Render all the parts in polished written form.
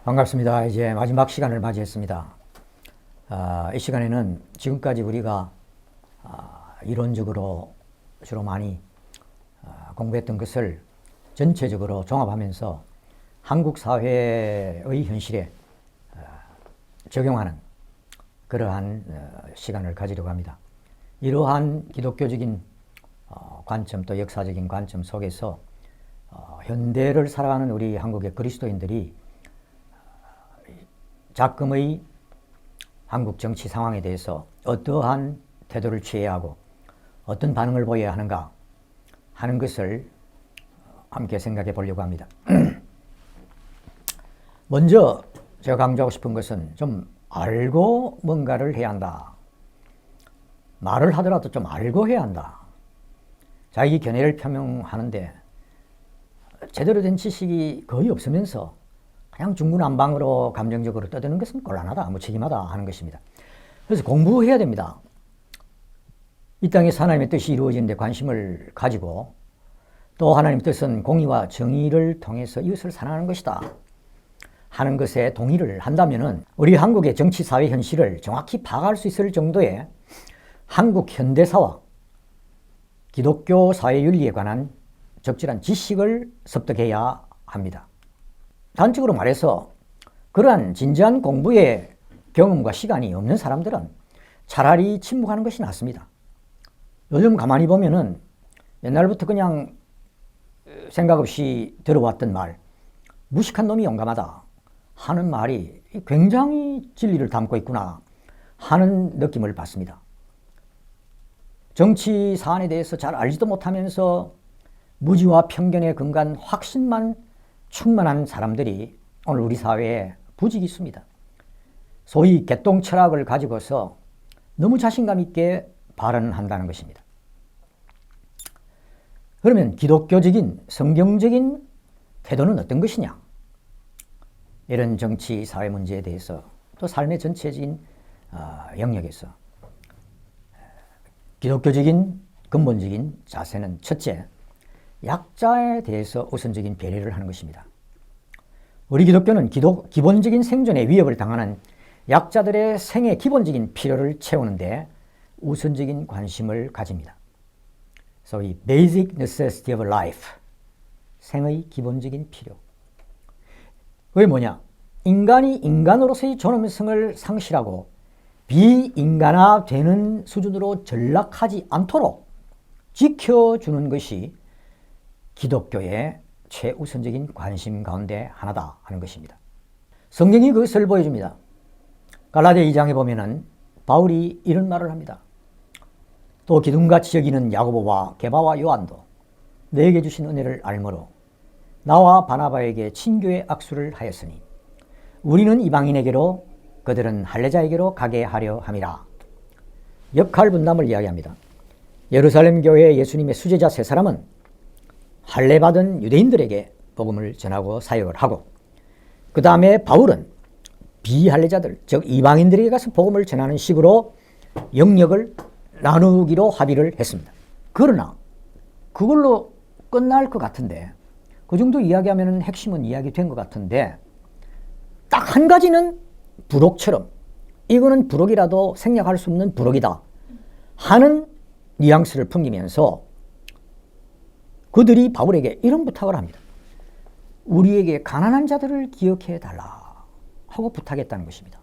반갑습니다. 이제 마지막 시간을 맞이했습니다. 이 시간에는 지금까지 우리가 이론적으로 주로 많이 공부했던 것을 전체적으로 종합하면서 한국 사회의 현실에 적용하는 그러한 시간을 가지려고 합니다. 이러한 기독교적인 관점 또 역사적인 관점 속에서 현대를 살아가는 우리 한국의 그리스도인들이 작금의 한국 정치 상황에 대해서 어떠한 태도를 취해야 하고 어떤 반응을 보여야 하는가 하는 것을 함께 생각해 보려고 합니다. 먼저 제가 강조하고 싶은 것은 좀 알고 뭔가를 해야 한다. 말을 하더라도 좀 알고 해야 한다. 자기 견해를 표명하는데 제대로 된 지식이 거의 없으면서 그냥 중구난방으로 감정적으로 떠드는 것은 곤란하다, 무책임하다 하는 것입니다. 그래서 공부해야 됩니다. 이 땅에서 하나님의 뜻이 이루어지는 데 관심을 가지고 또 하나님의 뜻은 공의와 정의를 통해서 이웃을 사랑하는 것이다 하는 것에 동의를 한다면 우리 한국의 정치, 사회 현실을 정확히 파악할 수 있을 정도의 한국 현대사와 기독교 사회 윤리에 관한 적절한 지식을 습득해야 합니다. 단적으로 말해서 그러한 진지한 공부의 경험과 시간이 없는 사람들은 차라리 침묵하는 것이 낫습니다. 요즘 가만히 보면은 옛날부터 그냥 생각 없이 들어왔던 말, 무식한 놈이 용감하다 하는 말이 굉장히 진리를 담고 있구나 하는 느낌을 받습니다. 정치 사안에 대해서 잘 알지도 못하면서 무지와 편견에 근간 확신만 충만한 사람들이 오늘 우리 사회에 부직이 있습니다. 소위 개똥 철학을 가지고서 너무 자신감 있게 발언한다는 것입니다. 그러면 기독교적인 성경적인 태도는 어떤 것이냐? 이런 정치 사회 문제에 대해서 또 삶의 전체적인 영역에서 기독교적인 근본적인 자세는 첫째, 약자에 대해서 우선적인 배려를 하는 것입니다. 우리 기독교는 기본적인 생존에 위협을 당하는 약자들의 생의 기본적인 필요를 채우는데 우선적인 관심을 가집니다. 소위 basic necessity of life, 생의 기본적인 필요. 그게 뭐냐? 인간이 인간으로서의 존엄성을 상실하고 비인간화되는 수준으로 전락하지 않도록 지켜주는 것이 기독교의 최우선적인 관심 가운데 하나다 하는 것입니다. 성경이 그것을 보여줍니다. 갈라디아 2장에 보면은 바울이 이런 말을 합니다. 또 기둥같이 여기는 야고보와 게바와 요한도 내게 주신 은혜를 알므로 나와 바나바에게 친교의 악수를 하였으니 우리는 이방인에게로 그들은 할례자에게로 가게 하려 함이라. 역할 분담을 이야기합니다. 예루살렘 교회 예수님의 수제자 세 사람은 할례받은 유대인들에게 복음을 전하고 사역을 하고 그 다음에 바울은 비할례자들 즉 이방인들에게 가서 복음을 전하는 식으로 영역을 나누기로 합의를 했습니다. 그러나 그걸로 끝날 것 같은데 그 정도 이야기하면 핵심은 이야기된 것 같은데 딱 한 가지는 부록처럼 이거는 부록이라도 생략할 수 없는 부록이다 하는 뉘앙스를 풍기면서 그들이 바울에게 이런 부탁을 합니다. 우리에게 가난한 자들을 기억해 달라 하고 부탁했다는 것입니다.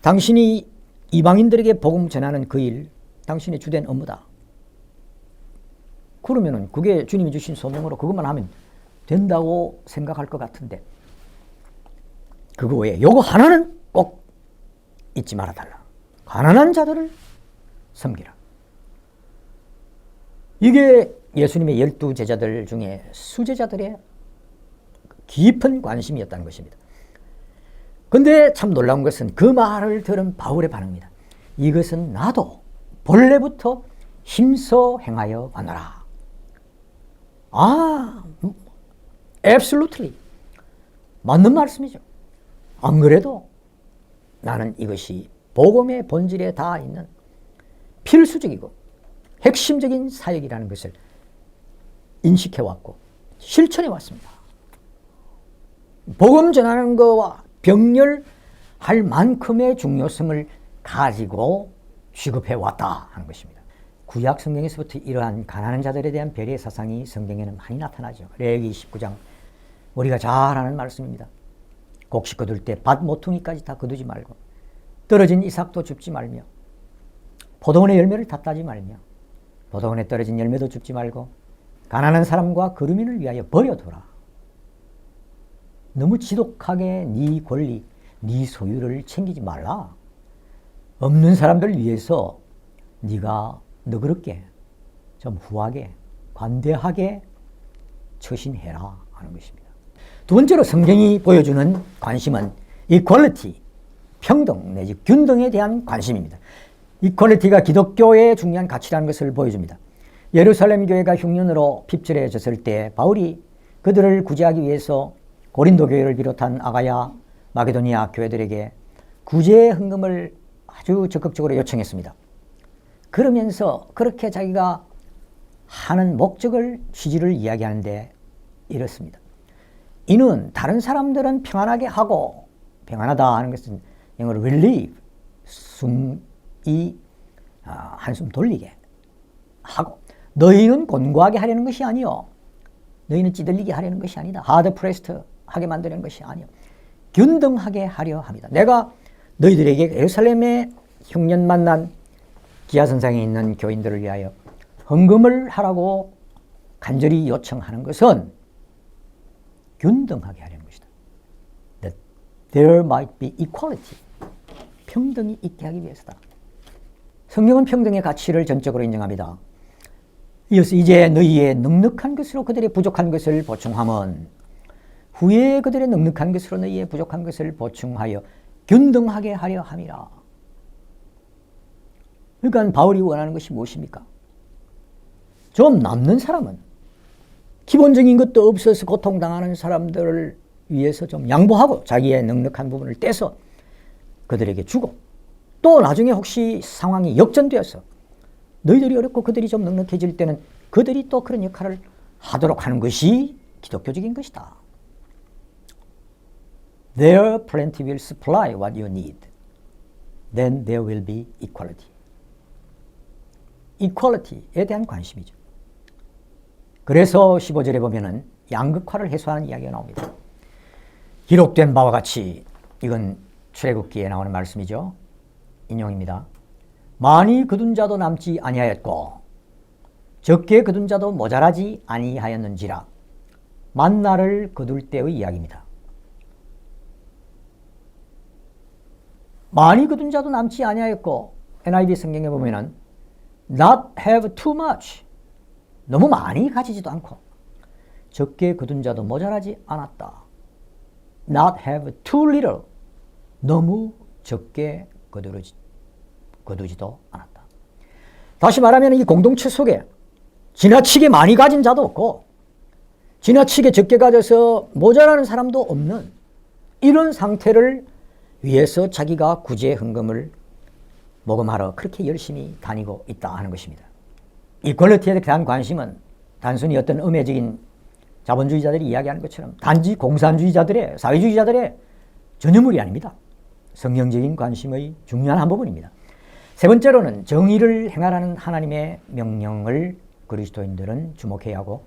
당신이 이방인들에게 복음 전하는 그 일, 당신의 주된 업무다. 그러면은 그게 주님이 주신 소명으로 그것만 하면 된다고 생각할 것 같은데 그거 외에 요거 하나는 꼭 잊지 말아 달라. 가난한 자들을 섬기라. 이게 예수님의 12제자들 중에 수제자들의 깊은 관심이었다는 것입니다. 근데 참 놀라운 것은 그 말을 들은 바울의 반응입니다. 이것은 나도 본래부터 힘써 행하여 왔노라. absolutely. 맞는 말씀이죠. 안 그래도 나는 이것이 복음의 본질에 다 있는 필수적이고 핵심적인 사역이라는 것을 인식해왔고 실천해왔습니다. 복음 전하는 것과 병렬할 만큼의 중요성을 가지고 취급해 왔다 하는 것입니다. 구약 성경에서부터 이러한 가난한 자들에 대한 배려의 사상이 성경에는 많이 나타나죠. 레위기 19장 우리가 잘 아는 말씀입니다. 곡식 거둘 때 밭 모퉁이까지 다 거두지 말고 떨어진 이삭도 줍지 말며 포도원의 열매를 다 따지 말며 포도원에 떨어진 열매도 줍지 말고 가난한 사람과 거류민을 위하여 버려둬라. 너무 지독하게 네 권리, 네 소유를 챙기지 말라. 없는 사람들 위해서 네가 너그럽게 좀 후하게 관대하게 처신해라 하는 것입니다. 두 번째로 성경이 보여주는 관심은 이퀄리티, 평등 내지 균등에 대한 관심입니다. 이퀄리티가 기독교의 중요한 가치라는 것을 보여줍니다. 예루살렘 교회가 흉년으로 핍절해졌을 때 바울이 그들을 구제하기 위해서 고린도 교회를 비롯한 아가야, 마게도니아 교회들에게 구제 헌금을 아주 적극적으로 요청했습니다. 그러면서 그렇게 자기가 하는 목적을, 취지를 이야기하는데 이렇습니다. 이는 다른 사람들은 평안하게 하고, 평안하다 하는 것은 영어로 relieve, 한숨 돌리게 하고, 너희는 곤고하게 하려는 것이 아니요, 너희는 찌들리게 하려는 것이 아니다. hard pressed 하게 만드는 것이 아니요, 균등하게 하려 합니다. 내가 너희들에게 예루살렘에 흉년 만난 기아선상에 있는 교인들을 위하여 헌금을 하라고 간절히 요청하는 것은 균등하게 하려는 것이다. That there might be equality. 평등이 있게 하기 위해서다. 성경은 평등의 가치를 전적으로 인정합니다. 이어서 이제 너희의 넉넉한 것으로 그들의 부족한 것을 보충하면 후에 그들의 넉넉한 것으로 너희의 부족한 것을 보충하여 균등하게 하려 함이라. 그러니까 바울이 원하는 것이 무엇입니까? 좀 남는 사람은, 기본적인 것도 없어서 고통당하는 사람들을 위해서 좀 양보하고 자기의 넉넉한 부분을 떼서 그들에게 주고, 또 나중에 혹시 상황이 역전되어서 너희들이 어렵고 그들이 좀 넉넉해질 때는 그들이 또 그런 역할을 하도록 하는 것이 기독교적인 것이다. Their plenty will supply what you need. Then there will be equality. equality에 대한 관심이죠. 그래서 15절에 보면은 양극화를 해소하는 이야기가 나옵니다. 기록된 바와 같이, 이건 출애굽기에 나오는 말씀이죠. 인용입니다. 많이 거둔 자도 남지 아니하였고 적게 거둔 자도 모자라지 아니하였는지라. 만나를 거둘 때의 이야기입니다. 많이 거둔 자도 남지 아니하였고, NIV 성경에 보면은 not have too much, 너무 많이 가지지도 않고, 적게 거둔 자도 모자라지 않았다. not have too little, 너무 적게 거두지도 않았다. 다시 말하면 이 공동체 속에 지나치게 많이 가진 자도 없고 지나치게 적게 가져서 모자라는 사람도 없는 이런 상태를 위해서 자기가 구제 헌금을 모금하러 그렇게 열심히 다니고 있다 하는 것입니다. 이퀄리티에 대한 관심은 단순히 어떤 음해적인 자본주의자들이 이야기하는 것처럼 단지 공산주의자들의, 사회주의자들의 전유물이 아닙니다. 성경적인 관심의 중요한 한 부분입니다. 세 번째로는 정의를 행하라는 하나님의 명령을 그리스도인들은 주목해야 하고,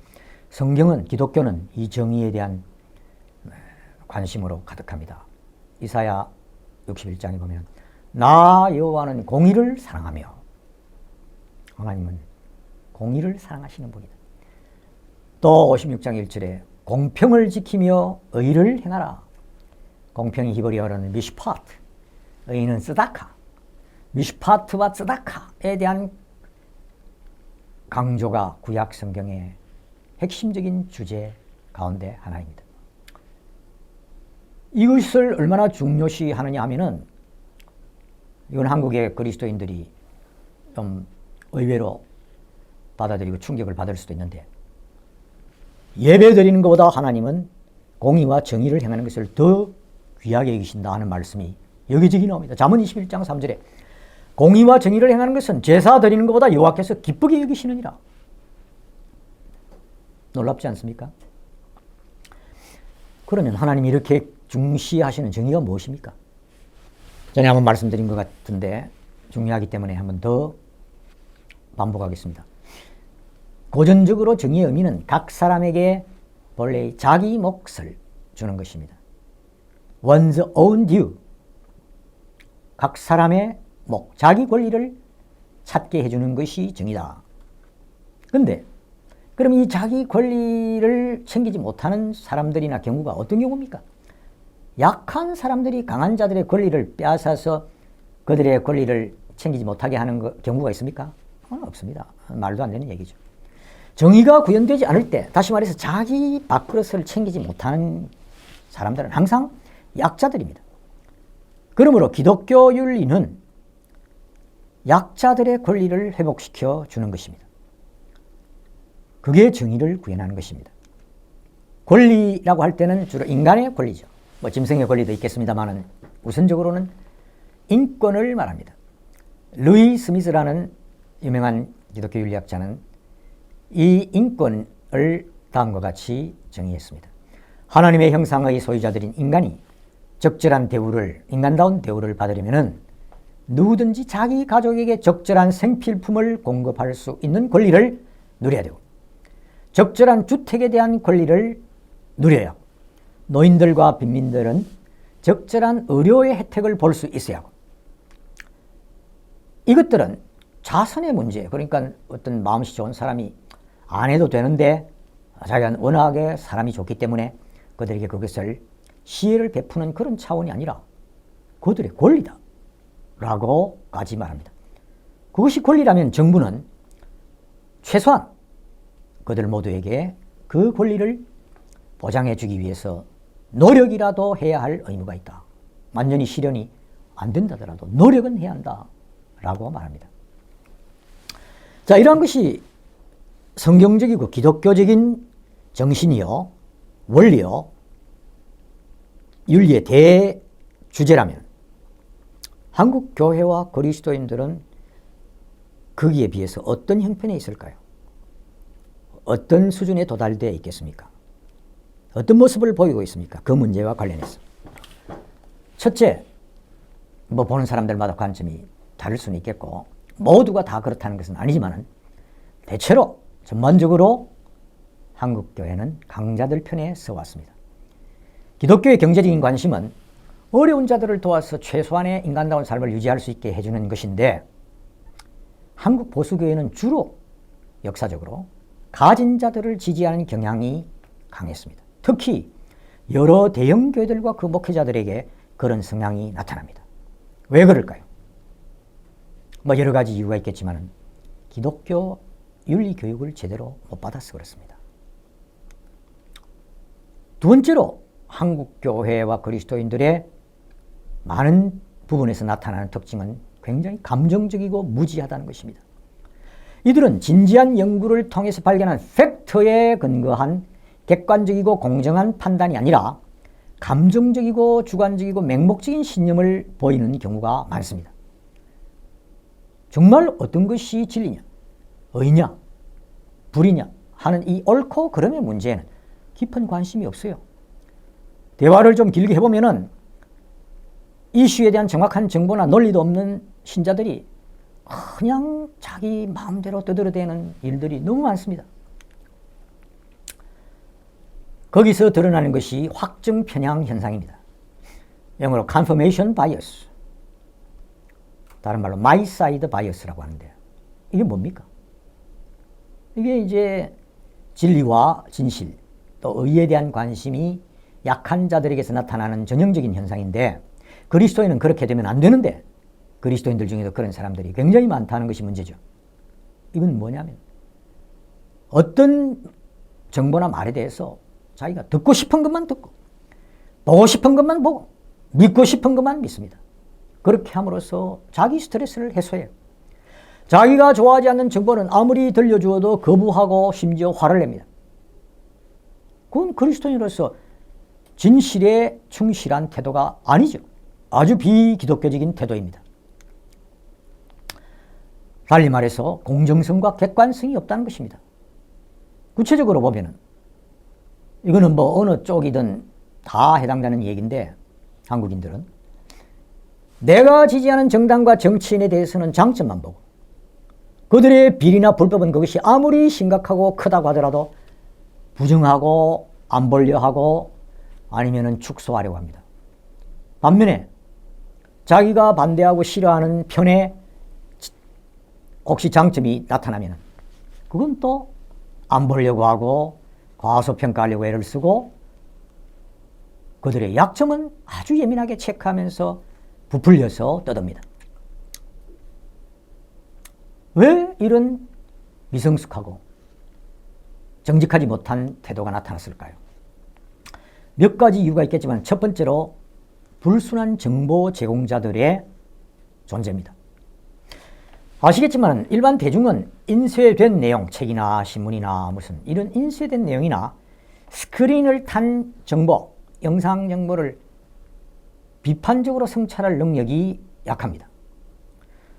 성경은, 기독교는 이 정의에 대한 관심으로 가득합니다. 이사야 61장에 보면 나 여호와는 공의를 사랑하며, 하나님은 공의를 사랑하시는 분이다. 또 56장 1절에 공평을 지키며 의를 행하라. 공평이 히브리어로는 미슈파트, 의는 쓰다카, 미슈파트와 쓰다카에 대한 강조가 구약 성경의 핵심적인 주제 가운데 하나입니다. 이것을 얼마나 중요시 하느냐 하면은, 이건 한국의 그리스도인들이 좀 의외로 받아들이고 충격을 받을 수도 있는데, 예배 드리는 것보다 하나님은 공의와 정의를 행하는 것을 더 귀하게 여기신다 하는 말씀이 여기저기 나옵니다. 잠언 21장 3절에 공의와 정의를 행하는 것은 제사 드리는 것보다 여호와께서 기쁘게 여기시느니라. 놀랍지 않습니까? 그러면 하나님이 이렇게 중시하시는 정의가 무엇입니까? 전에 한번 말씀드린 것 같은데 중요하기 때문에 한번 더 반복하겠습니다. 고전적으로 정의의 의미는 각 사람에게 본래 자기 몫을 주는 것입니다. one's own due. 각 사람의 목, 자기 권리를 찾게 해주는 것이 정의다. 근데 그럼 이 자기 권리를 챙기지 못하는 사람들이나 경우가 어떤 경우입니까? 약한 사람들이 강한 자들의 권리를 빼앗아서 그들의 권리를 챙기지 못하게 하는 경우가 있습니까? 없습니다. 말도 안 되는 얘기죠. 정의가 구현되지 않을 때, 다시 말해서 자기 밥그릇을 챙기지 못하는 사람들은 항상 약자들입니다. 그러므로 기독교 윤리는 약자들의 권리를 회복시켜 주는 것입니다. 그게 정의를 구현하는 것입니다. 권리라고 할 때는 주로 인간의 권리죠. 뭐 짐승의 권리도 있겠습니다만 우선적으로는 인권을 말합니다. 루이 스미스라는 유명한 기독교 윤리학자는 이 인권을 다음과 같이 정의했습니다. 하나님의 형상의 소유자들인 인간이 적절한 대우를, 인간다운 대우를 받으려면 누구든지 자기 가족에게 적절한 생필품을 공급할 수 있는 권리를 누려야 되고, 적절한 주택에 대한 권리를 누려야 하고, 노인들과 빈민들은 적절한 의료의 혜택을 볼 수 있어야 하고, 이것들은 자선의 문제, 그러니까 어떤 마음씨 좋은 사람이 안 해도 되는데 자기가 워낙에 사람이 좋기 때문에 그들에게 그것을 시혜를 베푸는 그런 차원이 아니라 그들의 권리다 라고까지 말합니다. 그것이 권리라면 정부는 최소한 그들 모두에게 그 권리를 보장해 주기 위해서 노력이라도 해야 할 의무가 있다. 완전히 실현이 안 된다더라도 노력은 해야 한다 라고 말합니다. 자, 이러한 것이 성경적이고 기독교적인 정신이요, 원리요, 윤리의 대주제라면 한국 교회와 그리스도인들은 거기에 비해서 어떤 형편에 있을까요? 어떤 수준에 도달되어 있겠습니까? 어떤 모습을 보이고 있습니까? 그 문제와 관련해서. 첫째, 뭐 보는 사람들마다 관점이 다를 수는 있겠고 모두가 다 그렇다는 것은 아니지만 대체로 전반적으로 한국 교회는 강자들 편에 서왔습니다. 기독교의 경제적인 관심은 어려운 자들을 도와서 최소한의 인간다운 삶을 유지할 수 있게 해주는 것인데, 한국 보수교회는 주로 역사적으로 가진 자들을 지지하는 경향이 강했습니다. 특히 여러 대형 교회들과 그 목회자들에게 그런 성향이 나타납니다. 왜 그럴까요? 뭐 여러 가지 이유가 있겠지만 기독교 윤리 교육을 제대로 못 받아서 그렇습니다. 두 번째로 한국 교회와 그리스도인들의 많은 부분에서 나타나는 특징은 굉장히 감정적이고 무지하다는 것입니다. 이들은 진지한 연구를 통해서 발견한 팩트에 근거한 객관적이고 공정한 판단이 아니라 감정적이고 주관적이고 맹목적인 신념을 보이는 경우가 많습니다. 정말 어떤 것이 진리냐, 의냐, 불이냐 하는 이 옳고 그름의 문제에는 깊은 관심이 없어요. 대화를 좀 길게 해보면은 이슈에 대한 정확한 정보나 논리도 없는 신자들이 그냥 자기 마음대로 떠들어대는 일들이 너무 많습니다. 거기서 드러나는 것이 확증 편향 현상입니다. 영어로 confirmation bias, 다른 말로 my side bias라고 하는데, 이게 뭡니까? 이게 이제 진리와 진실 또 의에 대한 관심이 약한 자들에게서 나타나는 전형적인 현상인데, 그리스도인은 그렇게 되면 안 되는데 그리스도인들 중에도 그런 사람들이 굉장히 많다는 것이 문제죠. 이건 뭐냐면 어떤 정보나 말에 대해서 자기가 듣고 싶은 것만 듣고 보고 싶은 것만 보고 믿고 싶은 것만 믿습니다. 그렇게 함으로써 자기 스트레스를 해소해요. 자기가 좋아하지 않는 정보는 아무리 들려주어도 거부하고 심지어 화를 냅니다. 그건 그리스도인으로서 진실에 충실한 태도가 아니죠. 아주 비기독교적인 태도입니다. 달리 말해서 공정성과 객관성이 없다는 것입니다. 구체적으로 보면은 이거는 뭐 어느 쪽이든 다 해당되는 얘기인데 한국인들은 내가 지지하는 정당과 정치인에 대해서는 장점만 보고 그들의 비리나 불법은 그것이 아무리 심각하고 크다고 하더라도 부정하고 안 보려 하고 아니면은 축소하려고 합니다. 반면에 자기가 반대하고 싫어하는 편의 혹시 장점이 나타나면 그건 또 안 보려고 하고 과소평가하려고 애를 쓰고 그들의 약점은 아주 예민하게 체크하면서 부풀려서 떠듭니다. 왜 이런 미성숙하고 정직하지 못한 태도가 나타났을까요? 몇 가지 이유가 있겠지만 첫 번째로 불순한 정보 제공자들의 존재입니다. 아시겠지만 일반 대중은 인쇄된 내용, 책이나 신문이나 무슨 이런 인쇄된 내용이나 스크린을 탄 정보, 영상 정보를 비판적으로 성찰할 능력이 약합니다.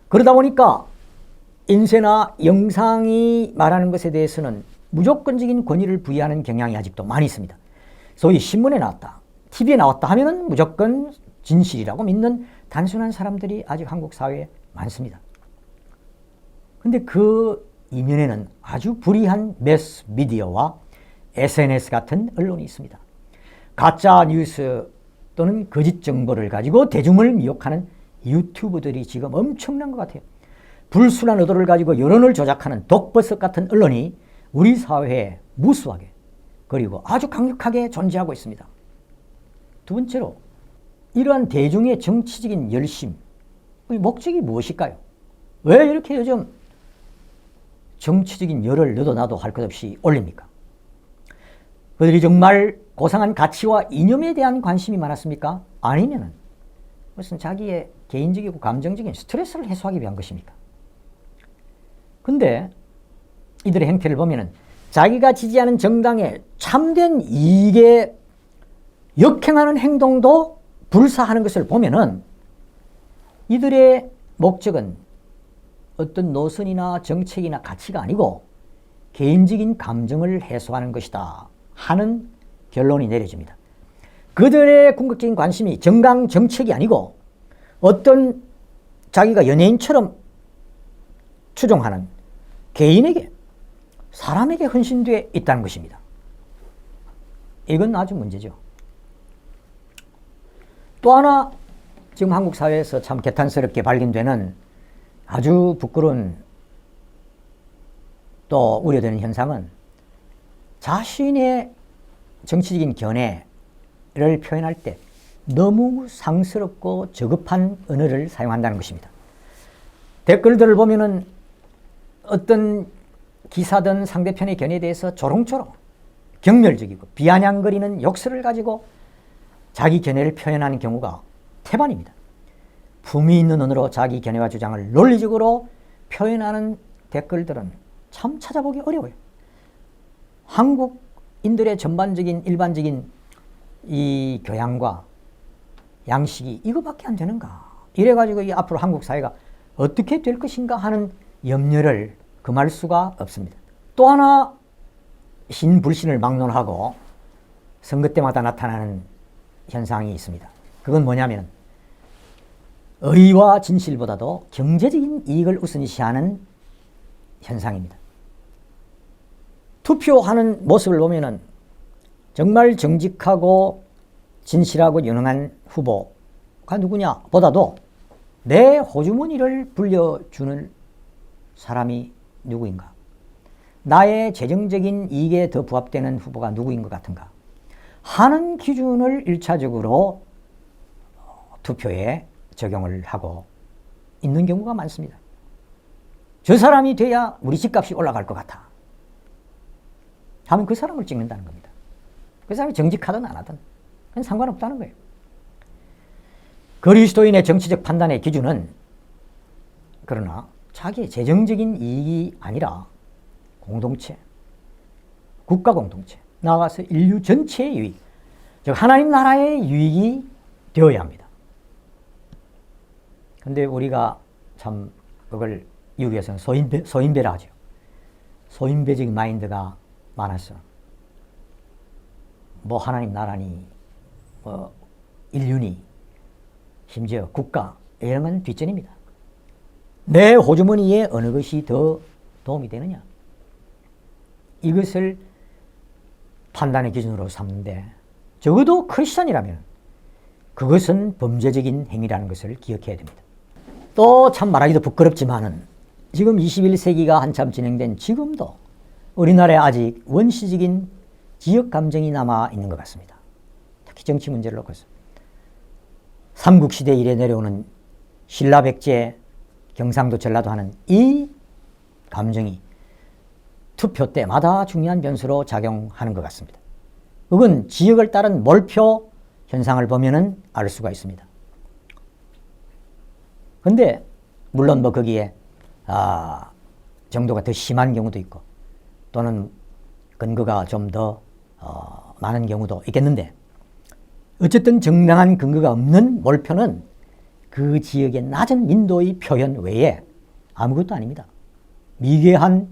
그러다 보니까 인쇄나 영상이 말하는 것에 대해서는 무조건적인 권위를 부여하는 경향이 아직도 많이 있습니다. 소위 신문에 나왔다, TV에 나왔다 하면은 무조건 진실이라고 믿는 단순한 사람들이 아직 한국 사회에 많습니다. 근데 그 이면에는 아주 불의한 매스 미디어와 SNS 같은 언론이 있습니다. 가짜 뉴스 또는 거짓 정보를 가지고 대중을 미혹하는 유튜브들이 지금 엄청난 것 같아요. 불순한 의도를 가지고 여론을 조작하는 독버섯 같은 언론이 우리 사회에 무수하게 그리고 아주 강력하게 존재하고 있습니다. 두 번째로 이러한 대중의 정치적인 열심, 목적이 무엇일까요? 왜 이렇게 요즘 정치적인 열을 너도 나도 할 것 없이 올립니까? 그들이 정말 고상한 가치와 이념에 대한 관심이 많았습니까? 아니면은 무슨 자기의 개인적이고 감정적인 스트레스를 해소하기 위한 것입니까? 근데 이들의 행태를 보면은 자기가 지지하는 정당의 참된 이익에 역행하는 행동도 불사하는 것을 보면은 이들의 목적은 어떤 노선이나 정책이나 가치가 아니고 개인적인 감정을 해소하는 것이다 하는 결론이 내려집니다. 그들의 궁극적인 관심이 정강 정책이 아니고 어떤 자기가 연예인처럼 추종하는 개인에게, 사람에게 헌신되어 있다는 것입니다. 이건 아주 문제죠. 또 하나 지금 한국 사회에서 참 개탄스럽게 발견되는 아주 부끄러운 또 우려되는 현상은 자신의 정치적인 견해를 표현할 때 너무 상스럽고 저급한 언어를 사용한다는 것입니다. 댓글들을 보면은 어떤 기사든 상대편의 견해에 대해서 조롱조롱 경멸적이고 비아냥거리는 욕설을 가지고 자기 견해를 표현하는 경우가 태반입니다. 품위 있는 언어로 자기 견해와 주장을 논리적으로 표현하는 댓글들은 참 찾아보기 어려워요. 한국인들의 전반적인 일반적인 이 교양과 양식이 이거밖에 안 되는가? 이래가지고 이 앞으로 한국 사회가 어떻게 될 것인가 하는 염려를 금할 수가 없습니다. 또 하나 신불신을 막론하고 선거 때마다 나타나는 현상이 있습니다. 그건 뭐냐면 의와 진실보다도 경제적인 이익을 우선시하는 현상입니다. 투표하는 모습을 보면은 정말 정직하고 진실하고 유능한 후보가 누구냐 보다도 내 호주머니를 불려주는 사람이 누구인가, 나의 재정적인 이익에 더 부합되는 후보가 누구인 것 같은가 하는 기준을 1차적으로 투표에 적용을 하고 있는 경우가 많습니다. 저 사람이 돼야 우리 집값이 올라갈 것 같아 하면 그 사람을 찍는다는 겁니다. 그 사람이 정직하든 안 하든 그건 상관없다는 거예요. 그리스도인의 정치적 판단의 기준은 그러나 자기의 재정적인 이익이 아니라 공동체, 국가 공동체, 나아가서 인류 전체의 유익, 즉 하나님 나라의 유익이 되어야 합니다. 근데 우리가 참 그걸 미국에서는 소인배라 하죠. 소인배적인 마인드가 많았어. 뭐 하나님 나라니 인륜이 심지어 국가 이런 건 뒷전입니다. 내 호주머니에 어느 것이 더 도움이 되느냐, 이것을 판단의 기준으로 삼는데, 적어도 크리스찬이라면 그것은 범죄적인 행위라는 것을 기억해야 됩니다. 또 참 말하기도 부끄럽지만은 지금 21세기가 한참 진행된 지금도 우리나라에 아직 원시적인 지역 감정이 남아 있는 것 같습니다. 특히 정치 문제를 놓고서 삼국시대 이래 내려오는 신라 백제 경상도 전라도 하는 이 감정이 투표 때마다 중요한 변수로 작용하는 것 같습니다. 그건 지역을 따른 몰표 현상을 보면은 알 수가 있습니다. 근데 물론 뭐 거기에 정도가 더 심한 경우도 있고 또는 근거가 좀 더 많은 경우도 있겠는데, 어쨌든 정당한 근거가 없는 몰표는 그 지역의 낮은 민도의 표현 외에 아무것도 아닙니다. 미개한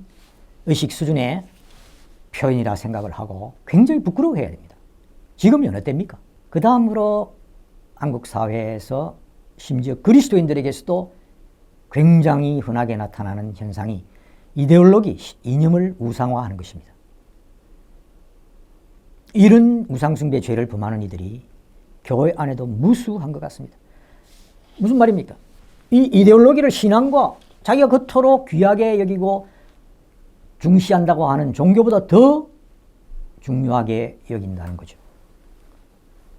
의식 수준의 표현이라 생각을 하고 굉장히 부끄러워해야 됩니다. 지금이 어느 때입니까? 그 다음으로 한국 사회에서 심지어 그리스도인들에게서도 굉장히 흔하게 나타나는 현상이 이데올로기, 이념을 우상화하는 것입니다. 이런 우상숭배 죄를 범하는 이들이 교회 안에도 무수한 것 같습니다. 무슨 말입니까? 이 이데올로기를 신앙과 자기가 그토록 귀하게 여기고 중시한다고 하는 종교보다 더 중요하게 여긴다는 거죠.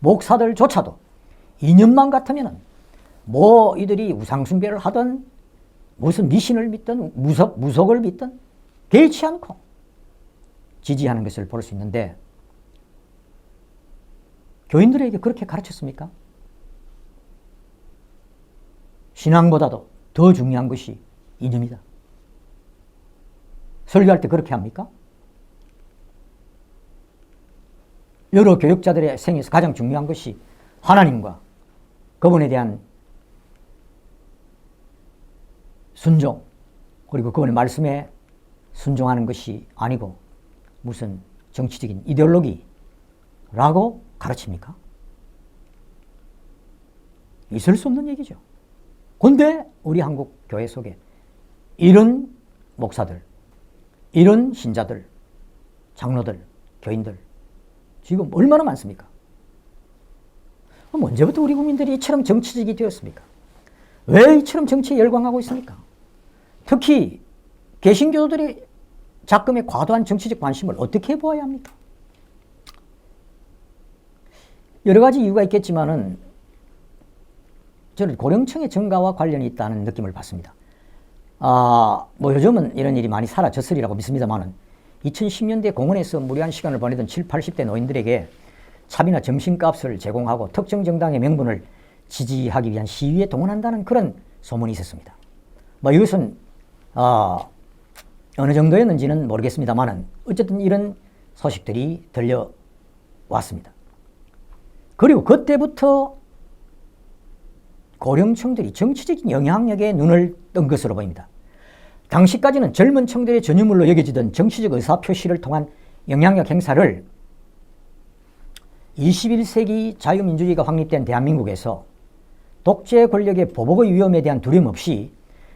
목사들조차도 이념만 같으면 뭐 이들이 우상숭배를 하든 무슨 미신을 믿든 무속을 믿든 개의치 않고 지지하는 것을 볼 수 있는데, 교인들에게 그렇게 가르쳤습니까? 신앙보다도 더 중요한 것이 이념이다. 설교할 때 그렇게 합니까? 여러 교육자들의 생에서 가장 중요한 것이 하나님과 그분에 대한 순종, 그리고 그분의 말씀에 순종하는 것이 아니고 무슨 정치적인 이데올로기라고 가르칩니까? 있을 수 없는 얘기죠. 그런데 우리 한국 교회 속에 이런 목사들, 이런 신자들, 장로들, 교인들 지금 얼마나 많습니까? 그럼 언제부터 우리 국민들이 이처럼 정치적이 되었습니까? 왜 이처럼 정치에 열광하고 있습니까? 특히 개신교들이 작금의 과도한 정치적 관심을 어떻게 보아야 합니까? 여러 가지 이유가 있겠지만은 저는 고령층의 증가와 관련이 있다는 느낌을 받습니다. 뭐 요즘은 이런 일이 많이 사라졌으리라고 믿습니다만은 2010년대 공원에서 무리한 시간을 보내던 70, 80대 노인들에게 차비나 점심값을 제공하고 특정 정당의 명분을 지지하기 위한 시위에 동원한다는 그런 소문이 있었습니다. 뭐 이것은 어느 정도였는지는 모르겠습니다만은 어쨌든 이런 소식들이 들려왔습니다. 그리고 그때부터 고령층들이 정치적인 영향력에 눈을 뜬 것으로 보입니다. 당시까지는 젊은 층들의 전유물로 여겨지던 정치적 의사표시를 통한 영향력 행사를 21세기 자유민주주의가 확립된 대한민국에서 독재 권력의 보복의 위험에 대한 두려움 없이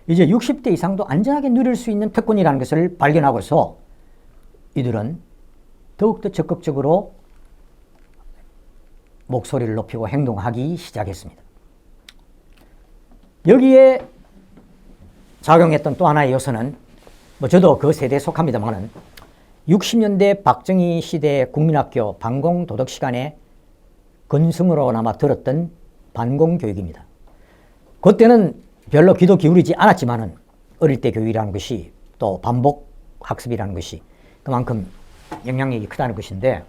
이제 60대 이상도 안전하게 누릴 수 있는 특권이라는 것을 발견하고서 이들은 더욱더 적극적으로 목소리를 높이고 행동하기 시작했습니다. 여기에 작용했던 또 하나의 요소는 뭐 저도 그 세대에 속합니다만은 60년대 박정희 시대 국민학교 반공도덕 시간에 근성으로나마 들었던 반공교육입니다. 그때는 별로 귀도 기울이지 않았지만은 어릴 때 교육이라는 것이 또 반복 학습이라는 것이 그만큼 영향력이 크다는 것인데,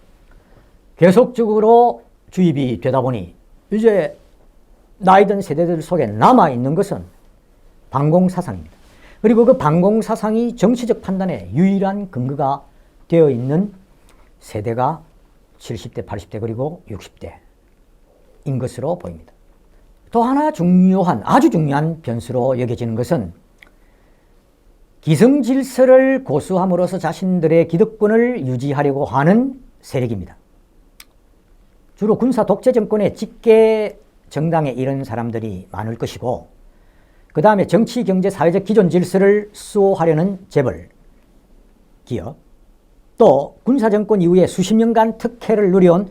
계속적으로 주입이 되다 보니 이제 나이 든 세대들 속에 남아있는 것은 반공사상입니다. 그리고 그 반공사상이 정치적 판단의 유일한 근거가 되어 있는 세대가 70대, 80대 그리고 60대인 것으로 보입니다. 또 하나 아주 중요한 변수로 여겨지는 것은 기성질서를 고수함으로써 자신들의 기득권을 유지하려고 하는 세력입니다. 주로 군사 독재 정권의 직계 정당에 이런 사람들이 많을 것이고, 그 다음에 정치, 경제, 사회적 기존 질서를 수호하려는 재벌, 기업, 또 군사정권 이후에 수십 년간 특혜를 누려온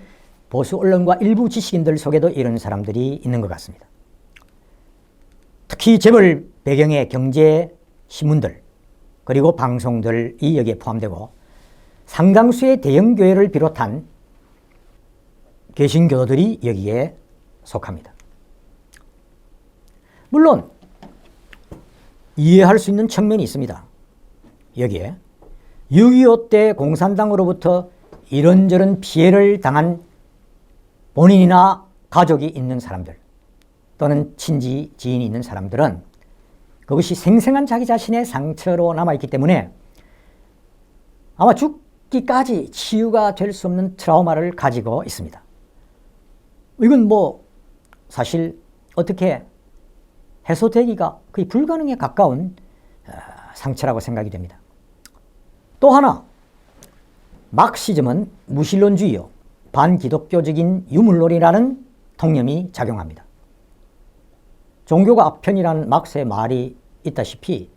보수 언론과 일부 지식인들 속에도 이런 사람들이 있는 것 같습니다. 특히 재벌 배경의 경제 신문들 그리고 방송들이 여기에 포함되고, 상당수의 대형교회를 비롯한 개신교도들이 여기에 속합니다. 물론 이해할 수 있는 측면이 있습니다. 여기에 6.25 때 공산당으로부터 이런저런 피해를 당한 본인이나 가족이 있는 사람들 또는 친지, 지인이 있는 사람들은 그것이 생생한 자기 자신의 상처로 남아있기 때문에 아마 죽기까지 치유가 될 수 없는 트라우마를 가지고 있습니다. 이건 뭐 사실 어떻게 해소되기가 거의 불가능에 가까운 상처라고 생각이 됩니다. 또 하나, 막시즘은 무신론주의요, 반기독교적인 유물론이라는 통념이 작용합니다. 종교가 아편이라는 막스의 말이 있다시피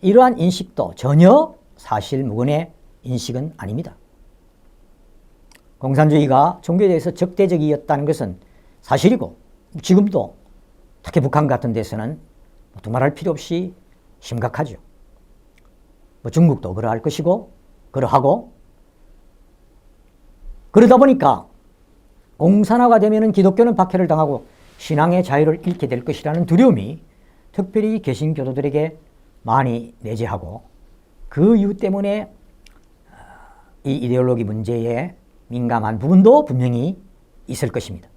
이러한 인식도 전혀 사실무근의 인식은 아닙니다. 공산주의가 종교에 대해서 적대적이었다는 것은 사실이고, 지금도 특히 북한 같은 데서는 두말할 필요 없이 심각하죠. 중국도 그러할 것이고 그러하고, 그러다 보니까 공산화가 되면 기독교는 박해를 당하고 신앙의 자유를 잃게 될 것이라는 두려움이 특별히 개신교도들에게 많이 내재하고, 그 이유 때문에 이 이데올로기 문제에 민감한 부분도 분명히 있을 것입니다.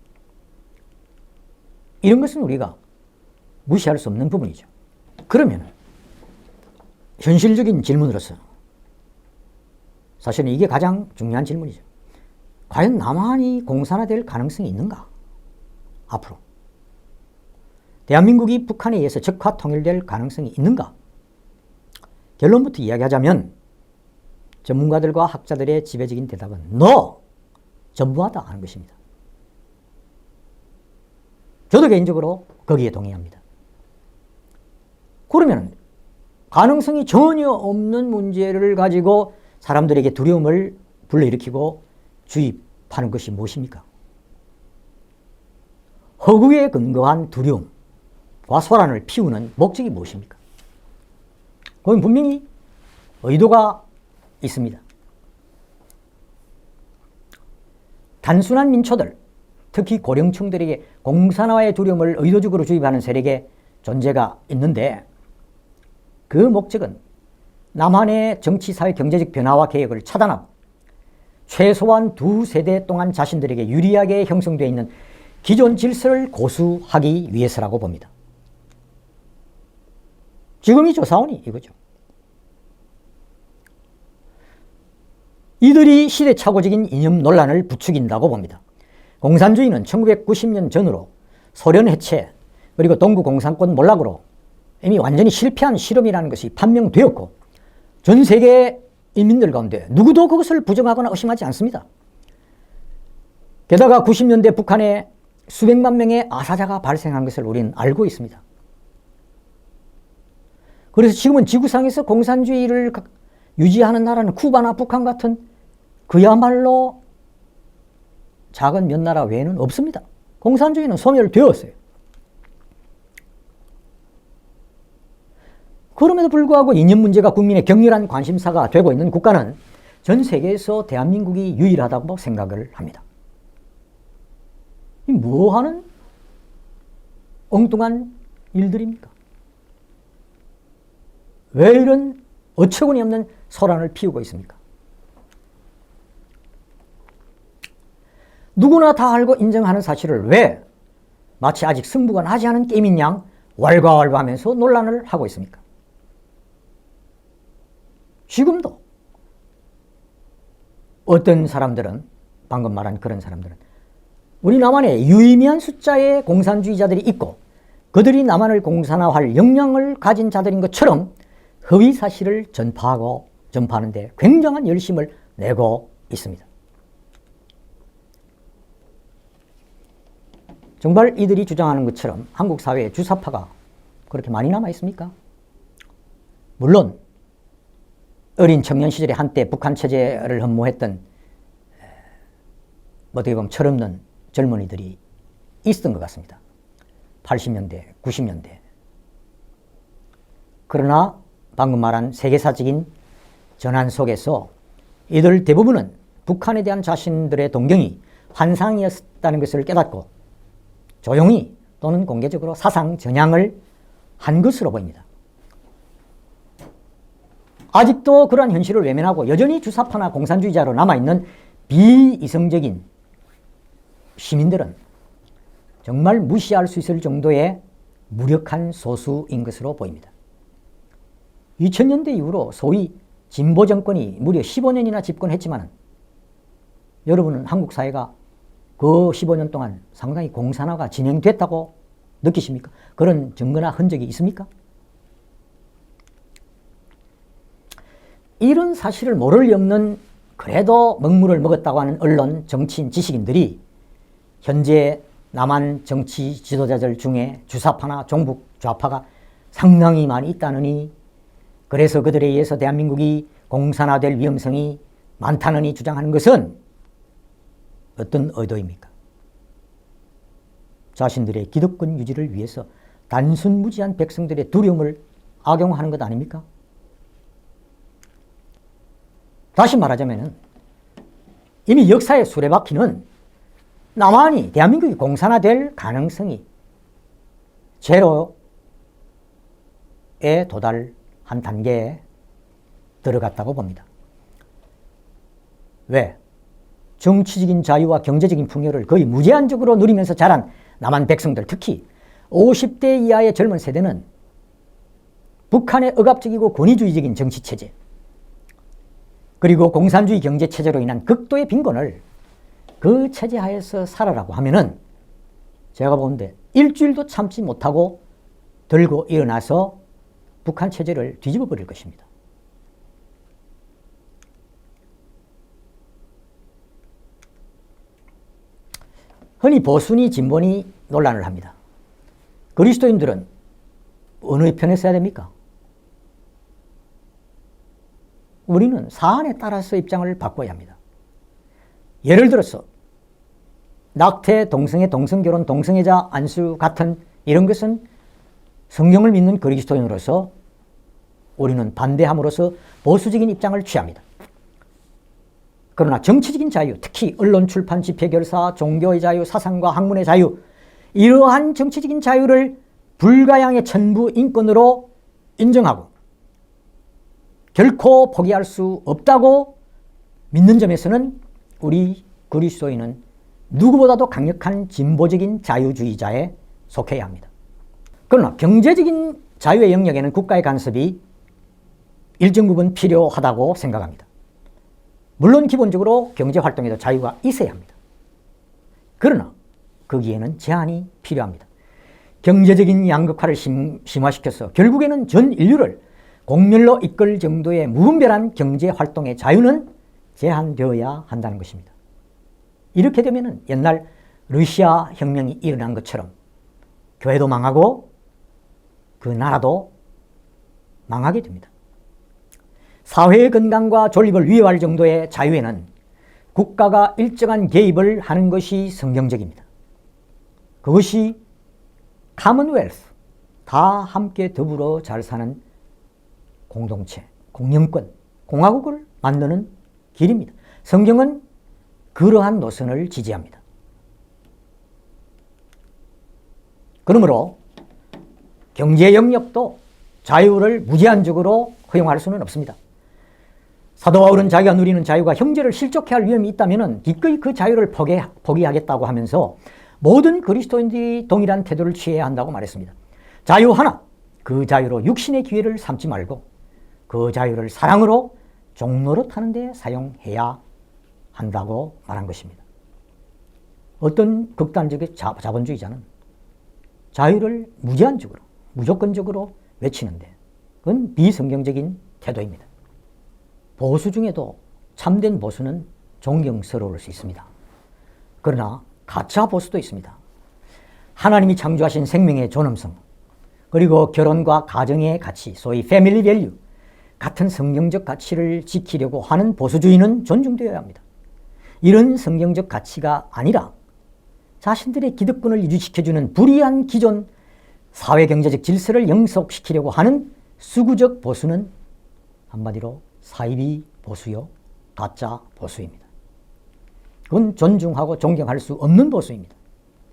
이런 것은 우리가 무시할 수 없는 부분이죠. 그러면 현실적인 질문으로서 사실은 이게 가장 중요한 질문이죠. 과연 남한이 공산화될 가능성이 있는가? 앞으로 대한민국이 북한에 의해서 적화 통일될 가능성이 있는가? 결론부터 이야기하자면 전문가들과 학자들의 지배적인 대답은 NO! 전부하다 하는 것입니다. 저도 개인적으로 거기에 동의합니다. 그러면 가능성이 전혀 없는 문제를 가지고 사람들에게 두려움을 불러일으키고 주입하는 것이 무엇입니까? 허구에 근거한 두려움과 소란을 피우는 목적이 무엇입니까? 그건 분명히 의도가 있습니다. 단순한 민초들, 특히 고령층들에게 공산화의 두려움을 의도적으로 주입하는 세력의 존재가 있는데, 그 목적은 남한의 정치, 사회, 경제적 변화와 개혁을 차단하고 최소한 두 세대 동안 자신들에게 유리하게 형성되어 있는 기존 질서를 고수하기 위해서라고 봅니다. 지금 이 조사원이 이거죠. 이들이 시대착오적인 이념 논란을 부추긴다고 봅니다. 공산주의는 1990년 전으로 소련 해체 그리고 동구 공산권 몰락으로 이미 완전히 실패한 실험이라는 것이 판명되었고, 전 세계 인민들 가운데 누구도 그것을 부정하거나 의심하지 않습니다. 게다가 90년대 북한에 수백만 명의 아사자가 발생한 것을 우리는 알고 있습니다. 그래서 지금은 지구상에서 공산주의를 유지하는 나라는 쿠바나 북한 같은 그야말로 작은 몇 나라 외에는 없습니다. 공산주의는 소멸되었어요. 그럼에도 불구하고 이념 문제가 국민의 격렬한 관심사가 되고 있는 국가는 전 세계에서 대한민국이 유일하다고 생각을 합니다. 이 뭐하는 엉뚱한 일들입니까? 왜 이런 어처구니 없는 소란을 피우고 있습니까? 누구나 다 알고 인정하는 사실을 왜 마치 아직 승부가 나지 않은 게임인 양 왈가왈부하면서 논란을 하고 있습니까? 지금도 어떤 사람들은, 방금 말한 그런 사람들은 우리 남한에 유의미한 숫자의 공산주의자들이 있고 그들이 남한을 공산화할 역량을 가진 자들인 것처럼 허위 사실을 전파하는 데 굉장한 열심을 내고 있습니다. 정말 이들이 주장하는 것처럼 한국 사회에 주사파가 그렇게 많이 남아 있습니까? 물론 어린 청년 시절에 한때 북한 체제를 흠모했던 어떻게 보면 철없는 젊은이들이 있었던 것 같습니다. 80년대, 90년대. 그러나 방금 말한 세계사적인 전환 속에서 이들 대부분은 북한에 대한 자신들의 동경이 환상이었다는 것을 깨닫고 조용히 또는 공개적으로 사상 전향을 한 것으로 보입니다. 아직도 그러한 현실을 외면하고 여전히 주사파나 공산주의자로 남아있는 비이성적인 시민들은 정말 무시할 수 있을 정도의 무력한 소수인 것으로 보입니다. 2000년대 이후로 소위 진보 정권이 무려 15년이나 집권했지만 여러분은 한국 사회가 그 15년 동안 상당히 공산화가 진행됐다고 느끼십니까? 그런 증거나 흔적이 있습니까? 이런 사실을 모를 리 없는 그래도 먹물을 먹었다고 하는 언론, 정치인, 지식인들이 현재 남한 정치 지도자들 중에 주사파나 종북 좌파가 상당히 많이 있다느니 그래서 그들에 의해서 대한민국이 공산화될 위험성이 많다느니 주장하는 것은 어떤 의도입니까? 자신들의 기득권 유지를 위해서 단순 무지한 백성들의 두려움을 악용하는 것 아닙니까? 다시 말하자면 이미 역사의 수레바퀴는 남한이 대한민국이 공산화될 가능성이 제로에 도달한 단계에 들어갔다고 봅니다. 왜? 정치적인 자유와 경제적인 풍요를 거의 무제한적으로 누리면서 자란 남한 백성들, 특히 50대 이하의 젊은 세대는 북한의 억압적이고 권위주의적인 정치체제 그리고 공산주의 경제체제로 인한 극도의 빈곤을 그 체제 하에서 살아라고 하면은 제가 보는데 일주일도 참지 못하고 들고 일어나서 북한 체제를 뒤집어 버릴 것입니다. 흔히 보수니 진보니 논란을 합니다. 그리스도인들은 어느 편에 서야 됩니까? 우리는 사안에 따라서 입장을 바꿔야 합니다. 예를 들어서 낙태, 동성애, 동성결혼, 동성애자 안수 같은 이런 것은 성경을 믿는 그리스도인으로서 우리는 반대함으로써 보수적인 입장을 취합니다. 그러나 정치적인 자유, 특히 언론, 출판, 집회, 결사, 종교의 자유, 사상과 학문의 자유, 이러한 정치적인 자유를 불가양의 천부 인권으로 인정하고 결코 포기할 수 없다고 믿는 점에서는 우리 그리스도인은 누구보다도 강력한 진보적인 자유주의자에 속해야 합니다. 그러나 경제적인 자유의 영역에는 국가의 간섭이 일정 부분 필요하다고 생각합니다. 물론 기본적으로 경제활동에도 자유가 있어야 합니다. 그러나 거기에는 제한이 필요합니다. 경제적인 양극화를 심화시켜서 결국에는 전 인류를 공멸로 이끌 정도의 무분별한 경제활동의 자유는 제한되어야 한다는 것입니다. 이렇게 되면 옛날 러시아 혁명이 일어난 것처럼 교회도 망하고 그 나라도 망하게 됩니다. 사회의 건강과 존립을 위협할 정도의 자유에는 국가가 일정한 개입을 하는 것이 성경적입니다. 그것이 커먼웰스, 다 함께 더불어 잘 사는 공동체, 공영권, 공화국을 만드는 길입니다. 성경은 그러한 노선을 지지합니다. 그러므로 경제 영역도 자유를 무제한적으로 허용할 수는 없습니다. 사도 바울은 자기가 누리는 자유가 형제를 실족해 할 위험이 있다면 기꺼이 그 자유를 포기하겠다고 하면서 모든 그리스도인들이 동일한 태도를 취해야 한다고 말했습니다. 자유 하나, 그 자유로 육신의 기회를 삼지 말고 그 자유를 사랑으로 종노릇하는 데 사용해야 한다고 말한 것입니다. 어떤 극단적인 자본주의자는 자유를 무제한적으로, 무조건적으로 외치는데 그건 비성경적인 태도입니다. 보수 중에도 참된 보수는 존경스러울 수 있습니다. 그러나 가짜 보수도 있습니다. 하나님이 창조하신 생명의 존엄성, 그리고 결혼과 가정의 가치, 소위 패밀리 밸류 같은 성경적 가치를 지키려고 하는 보수주의는 존중되어야 합니다. 이런 성경적 가치가 아니라 자신들의 기득권을 유지시켜주는 불의한 기존 사회경제적 질서를 영속시키려고 하는 수구적 보수는 한마디로 사이비 보수요, 가짜 보수입니다. 그건 존중하고 존경할 수 없는 보수입니다.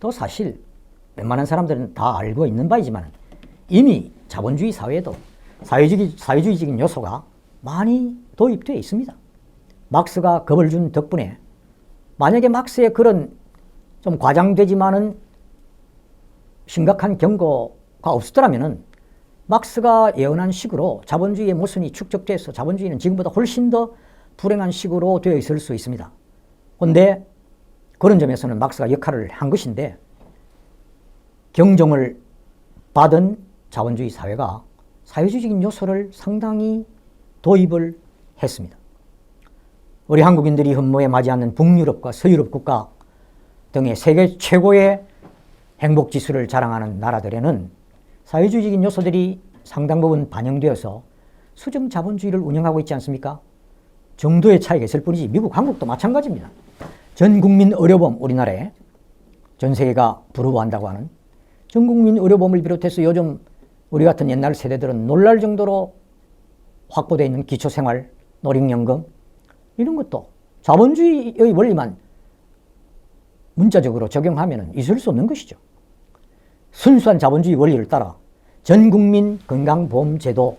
또 사실 웬만한 사람들은 다 알고 있는 바이지만 이미 자본주의 사회에도 사회주의적인 요소가 많이 도입되어 있습니다. 막스가 겁을 준 덕분에 만약에 막스의 그런 좀 과장되지만은 심각한 경고가 없었더라면은 막스가 예언한 식으로 자본주의의 모순이 축적돼서 자본주의는 지금보다 훨씬 더 불행한 식으로 되어 있을 수 있습니다. 그런데 그런 점에서는 막스가 역할을 한 것인데 경종을 받은 자본주의 사회가 사회주의적인 요소를 상당히 도입을 했습니다. 우리 한국인들이 흠모에 맞이하는 북유럽과 서유럽 국가 등의 세계 최고의 행복지수를 자랑하는 나라들에는 사회주의적인 요소들이 상당 부분 반영되어서 수정 자본주의를 운영하고 있지 않습니까? 정도의 차이가 있을 뿐이지 미국, 한국도 마찬가지입니다. 전 국민 의료보험, 우리나라에 전 세계가 부러워한다고 하는 전 국민 의료보험을 비롯해서 요즘 우리 같은 옛날 세대들은 놀랄 정도로 확보되어 있는 기초생활, 노령연금 이런 것도 자본주의의 원리만 문자적으로 적용하면 있을 수 없는 것이죠. 순수한 자본주의 원리를 따라 전 국민 건강보험 제도를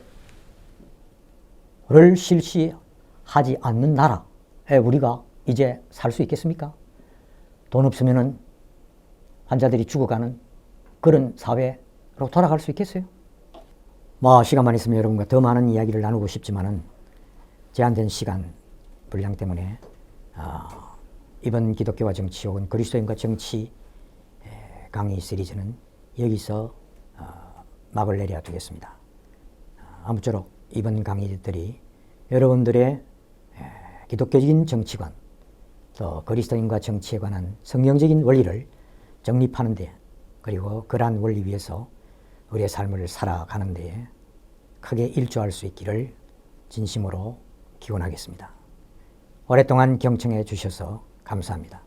실시하지 않는 나라에 우리가 이제 살 수 있겠습니까? 돈 없으면은 환자들이 죽어가는 그런 사회로 돌아갈 수 있겠어요? 시간만 있으면 여러분과 더 많은 이야기를 나누고 싶지만은 제한된 시간 분량 때문에 이번 기독교와 정치 혹은 그리스도인과 정치 강의 시리즈는 여기서 막을 내려야 되겠습니다. 아무쪼록 이번 강의들이 여러분들의 기독교적인 정치관 또 그리스도인과 정치에 관한 성경적인 원리를 정립하는 데 그리고 그러한 원리 위에서 우리의 삶을 살아가는 데에 크게 일조할 수 있기를 진심으로 기원하겠습니다. 오랫동안 경청해 주셔서 감사합니다.